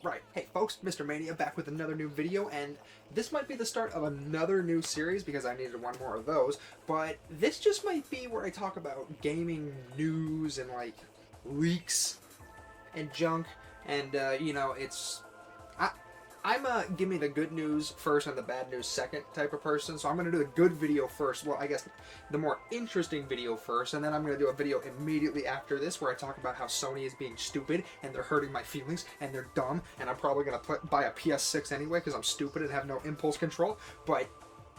Alright, hey folks, Mr. Mania back with another new video, and this might be the start of another new series because I needed one more of those, but this just might be where I talk about gaming news and, like, leaks and junk, and, I'm a give me the good news first and the bad news second type of person, so I'm going to do the good video first, well, I guess the more interesting video first, and then I'm going to do a video immediately after this where I talk about how Sony is being stupid, and they're hurting my feelings, and they're dumb, and I'm probably going to buy a PS6 anyway because I'm stupid and have no impulse control, but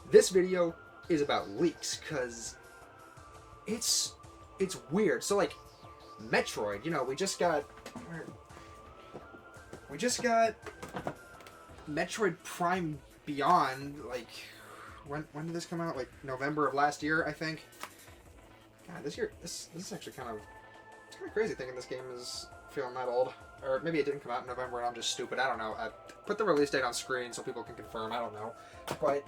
this video is about leaks, because it's weird. So, like, Metroid, we just got Metroid Prime Beyond, like, when did this come out? Like, November of last year, I think. God, this is actually kind of crazy thinking this game is feeling that old. Or maybe it didn't come out in November and I'm just stupid, I don't know. I put the release date on screen so people can confirm, I don't know. But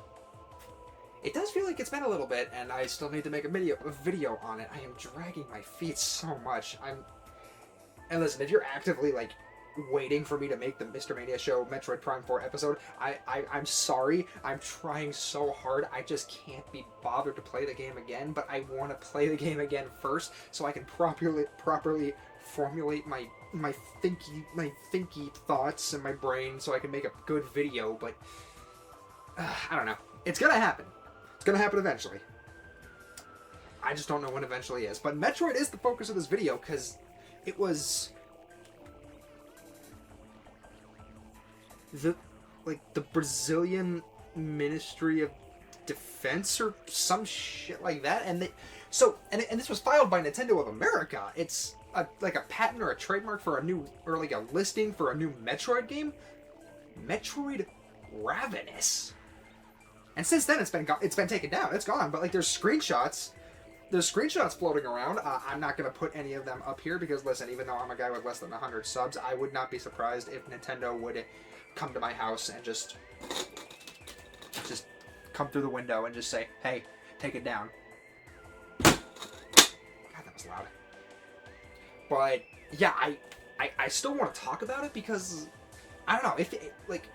it does feel like it's been a little bit, and I still need to make a video on it. I am dragging my feet so much. And listen, if you're actively, like, waiting for me to make the Mr. Mania Show Metroid Prime 4 episode, I'm sorry. I'm trying so hard. I just can't be bothered to play the game again, but I want to play the game again first so I can properly formulate my thinky thoughts in my brain so I can make a good video, but I don't know. It's gonna happen. It's gonna happen eventually. I just don't know when eventually is. But Metroid is the focus of this video because it was the Brazilian Ministry of Defense or some shit like that, and this was filed by Nintendo of America. It's like a patent or a trademark for a new, or like a listing for a new Metroid game, Metroid Ravenous. And since then, it's been taken down. It's gone. But like, there's screenshots floating around. I'm not going to put any of them up here because, listen, even though I'm a guy with less than 100 subs, I would not be surprised if Nintendo would come to my house and just come through the window and just say, hey, take it down. God, that was loud. But, yeah, I still want to talk about it because, I don't know, if it, like,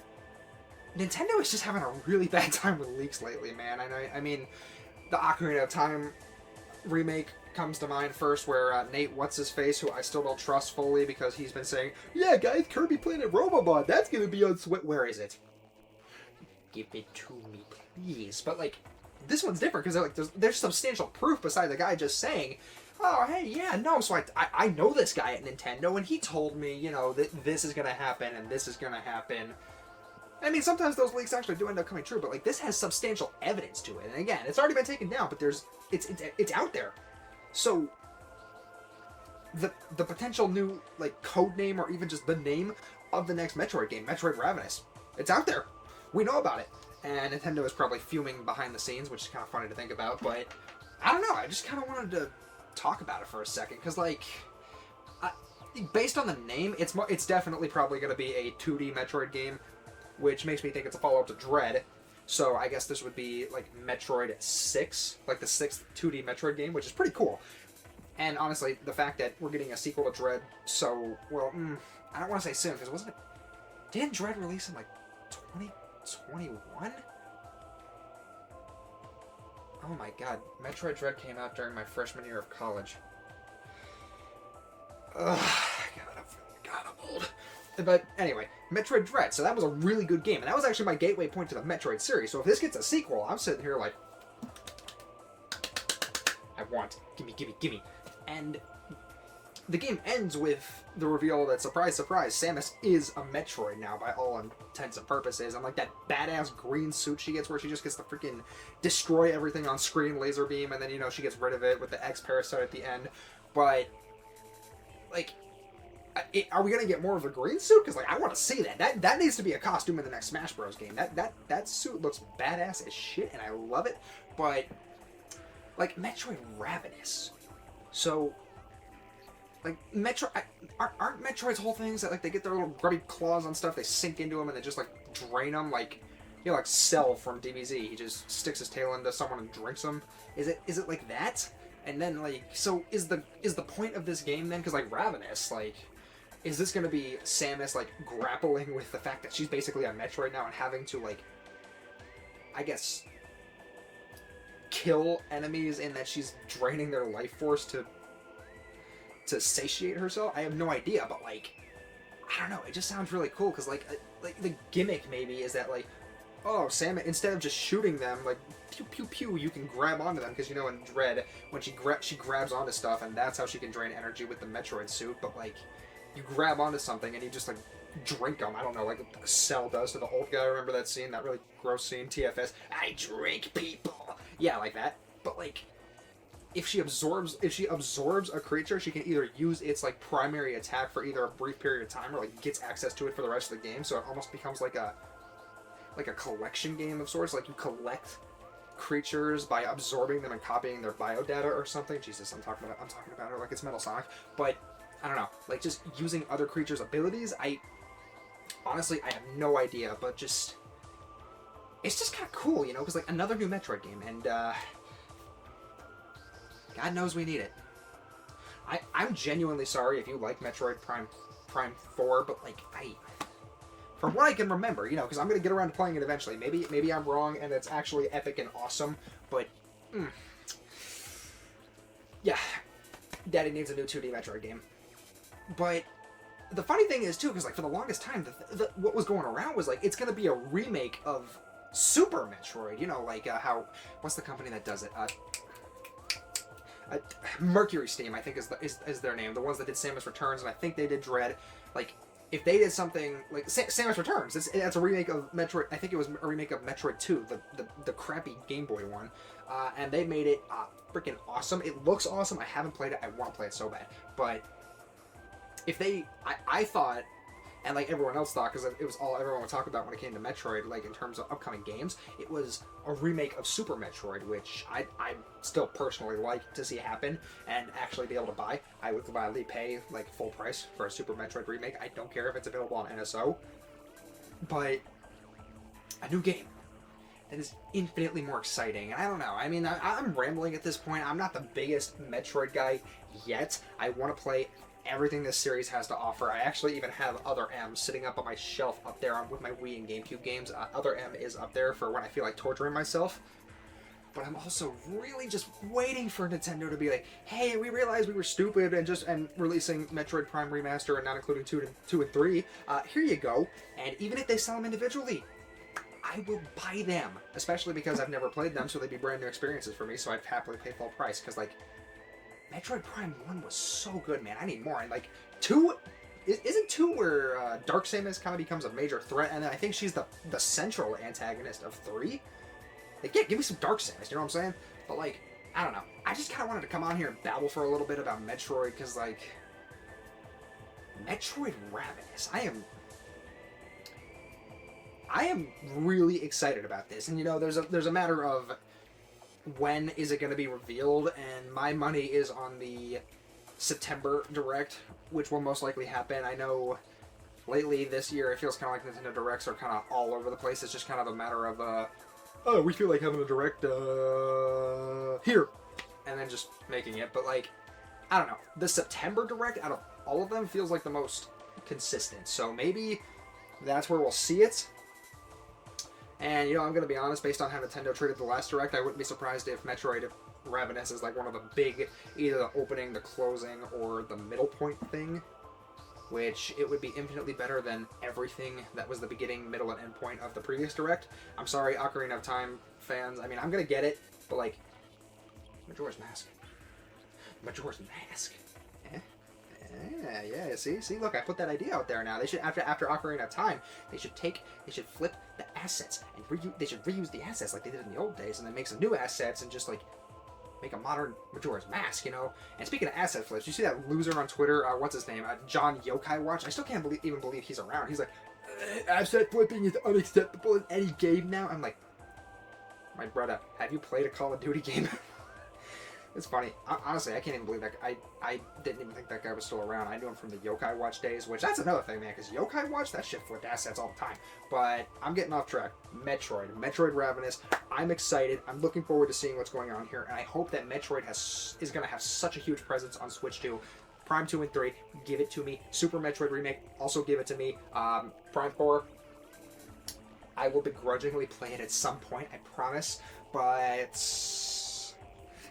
Nintendo is just having a really bad time with leaks lately, man. I mean, the Ocarina of Time remake comes to mind first, where Nate What's-His-Face, who I still don't trust fully because he's been saying, yeah, guys, Kirby Planet Robobot, that's going to be on Switch. Where is it? Give it to me, please. But, like, this one's different because like, there's substantial proof beside the guy just saying, oh, hey, yeah, no, so I know this guy at Nintendo, and he told me, that this is going to happen and this is going to happen. I mean, sometimes those leaks actually do end up coming true, but like this has substantial evidence to it. And again, it's already been taken down, but it's out there. So the potential new like code name or even just the name of the next Metroid game, Metroid Ravenous, it's out there. We know about it, and Nintendo is probably fuming behind the scenes, which is kind of funny to think about. But I don't know. I just kind of wanted to talk about it for a second because like. Based on the name, it's definitely probably going to be a 2D Metroid game, which makes me think it's a follow-up to Dread. So I guess this would be like Metroid 6, like the 6th 2D Metroid game, which is pretty cool. And honestly, the fact that we're getting a sequel to Dread so, well, I don't want to say soon, because didn't Dread release in like 2021? Oh my god, Metroid Dread came out during my freshman year of college. Ugh, God, I'm old. But anyway, Metroid Dread. So that was a really good game, and that was actually my gateway point to the Metroid series. So if this gets a sequel, I'm sitting here like, I want, gimme. And the game ends with the reveal that, surprise, surprise, Samus is a Metroid now by all intents and purposes. And like that badass green suit she gets where she just gets to freaking destroy everything on screen, laser beam, and then, she gets rid of it with the X parasite at the end. But, like, are we gonna get more of a green suit? Because like I want to see that. That needs to be a costume in the next Smash Bros. Game. That suit looks badass as shit, and I love it. But like Metroid Ravenous, so like aren't Metroid's whole things that like they get their little grubby claws on stuff, they sink into them, and they just like drain them, like like Cell from DBZ. He just sticks his tail into someone and drinks them. Is it like that? And then like so is the point of this game then? Because like Ravenous, like is this going to be Samus, like, grappling with the fact that she's basically a Metroid now and having to, like, I guess, kill enemies in that she's draining their life force to satiate herself? I have no idea, but, like, I don't know, it just sounds really cool, because, like, the gimmick, maybe, is that, like, oh, Samus, instead of just shooting them, like, pew, pew, pew, you can grab onto them, because, you know, in Dread, when she grabs onto stuff, and that's how she can drain energy with the Metroid suit, but, like, you grab onto something, and you just, like, drink them. I don't know, like Cell does to the old guy. Remember that scene? That really gross scene, TFS? I drink people! Yeah, like that. But, like, if she absorbs a creature, she can either use its, like, primary attack for either a brief period of time, or, like, gets access to it for the rest of the game, so it almost becomes like a collection game of sorts. Like, you collect creatures by absorbing them and copying their biodata or something. Jesus, I'm talking about it like it's Metal Sonic. But I don't know, like, just using other creatures' abilities. Honestly, I have no idea, but just it's just kind of cool, you know, because, like, another new Metroid game, and God knows we need it. I'm genuinely sorry if you like Metroid Prime 4, but, like, from what I can remember, you know, because I'm going to get around to playing it eventually. Maybe I'm wrong and it's actually epic and awesome, but yeah, Daddy needs a new 2D Metroid game. But the funny thing is, too, because, like, for the longest time, what was going around was, like, it's going to be a remake of Super Metroid. You know, like, what's the company that does it? Mercury Steam, I think, is their name. The ones that did Samus Returns, and I think they did Dread. Like, if they did something like Samus Returns, it's a remake of Metroid. I think it was a remake of Metroid 2, the crappy Game Boy one, and they made it freaking awesome. It looks awesome. I haven't played it. I want to play it so bad. But if I thought, and, like, everyone else thought, because it was all everyone would talk about when it came to Metroid, like, in terms of upcoming games, it was a remake of Super Metroid, which I still personally like to see happen and actually be able to buy. I would gladly pay, like, full price for a Super Metroid remake. I don't care if it's available on NSO, but a new game that is infinitely more exciting. And I don't know, I mean, I'm rambling at this point. I'm not the biggest Metroid guy yet. I want to play everything this series has to offer. I actually even have Other M sitting up on my shelf up there with my Wii and GameCube games. Other M is up there for when I feel like torturing myself. But I'm also really just waiting for Nintendo to be like, hey, we realized we were stupid and releasing Metroid Prime Remaster and not including 2 and 3. Here you go. And even if they sell them individually, I will buy them. Especially because I've never played them, so they'd be brand new experiences for me, so I'd happily pay full price. Because, like, Metroid Prime 1 was so good, man. I need more. And, like, 2... Isn't 2 where Dark Samus kind of becomes a major threat? And then I think she's the central antagonist of 3? Like, yeah, give me some Dark Samus, you know what I'm saying? But, like, I don't know. I just kind of wanted to come on here and babble for a little bit about Metroid, because, like, Metroid Ravenous. I am really excited about this. And, you know, there's a matter of when is it going to be revealed, and my money is on the September Direct, which will most likely happen. I know lately this year it feels kind of like Nintendo Directs are kind of all over the place. It's just kind of a matter of, oh, we feel like having a Direct here, and then just making it. But, like, I don't know. The September Direct, out of all of them, feels like the most consistent. So maybe that's where we'll see it. And, you know, I'm going to be honest, based on how Nintendo treated the last Direct, I wouldn't be surprised if Metroid Ravenous is, like, one of the big, either the opening, the closing, or the middle point thing, which it would be infinitely better than everything that was the beginning, middle, and end point of the previous Direct. I'm sorry, Ocarina of Time fans. I mean, I'm going to get it, but, like, Majora's Mask. Majora's Mask. Yeah, see, look, I put that idea out there now. They should, after Ocarina of Time, they should flip the assets, and they should reuse the assets like they did in the old days, and then make some new assets, and just, like, make a modern Majora's Mask, you know? And speaking of asset flips, you see that loser on Twitter, what's his name, John Yokai Watch? I still can't even believe he's around. He's like, asset flipping is unacceptable in any game now. I'm like, my brother, have you played a Call of Duty game? It's funny. Honestly, I can't even believe that. I didn't even think that guy was still around. I knew him from the Yokai Watch days, which that's another thing, man, because Yokai Watch, that shit flipped assets all the time. But I'm getting off track. Metroid Ravenous. I'm excited. I'm looking forward to seeing what's going on here, and I hope that Metroid is going to have such a huge presence on Switch 2, Prime 2 and 3, give it to me. Super Metroid Remake, also give it to me. Prime 4, I will begrudgingly play it at some point, I promise. But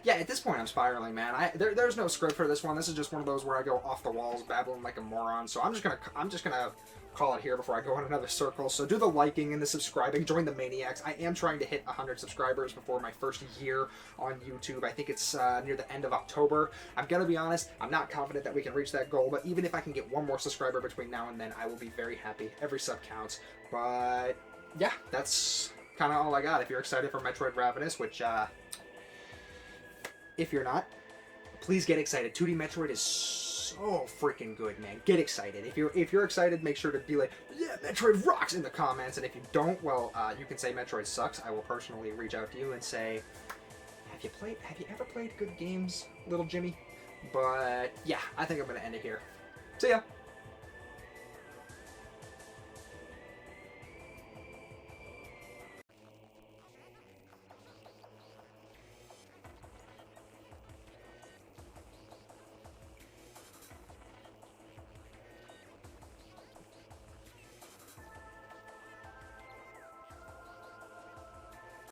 yeah, at this point I'm spiraling, man. There's no script for this one. This is just one of those where I go off the walls, babbling like a moron. So I'm just gonna call it here before I go on another circle. So do the liking and the subscribing. Join the Maniacs. I am trying to hit 100 subscribers before my first year on YouTube. I think it's near the end of October. I'm gonna be honest, I'm not confident that we can reach that goal, but even if I can get one more subscriber between now and then, I will be very happy. Every sub counts. But yeah, that's kind of all I got. If you're excited for Metroid Ravenous, which if you're not, please get excited. 2D Metroid is so freaking good, man. Get excited. If you're excited, make sure to be like, yeah, Metroid rocks in the comments. And if you don't, well, you can say Metroid sucks. I will personally reach out to you and say, have you ever played good games, little Jimmy? But yeah, I think I'm gonna end it here. See ya.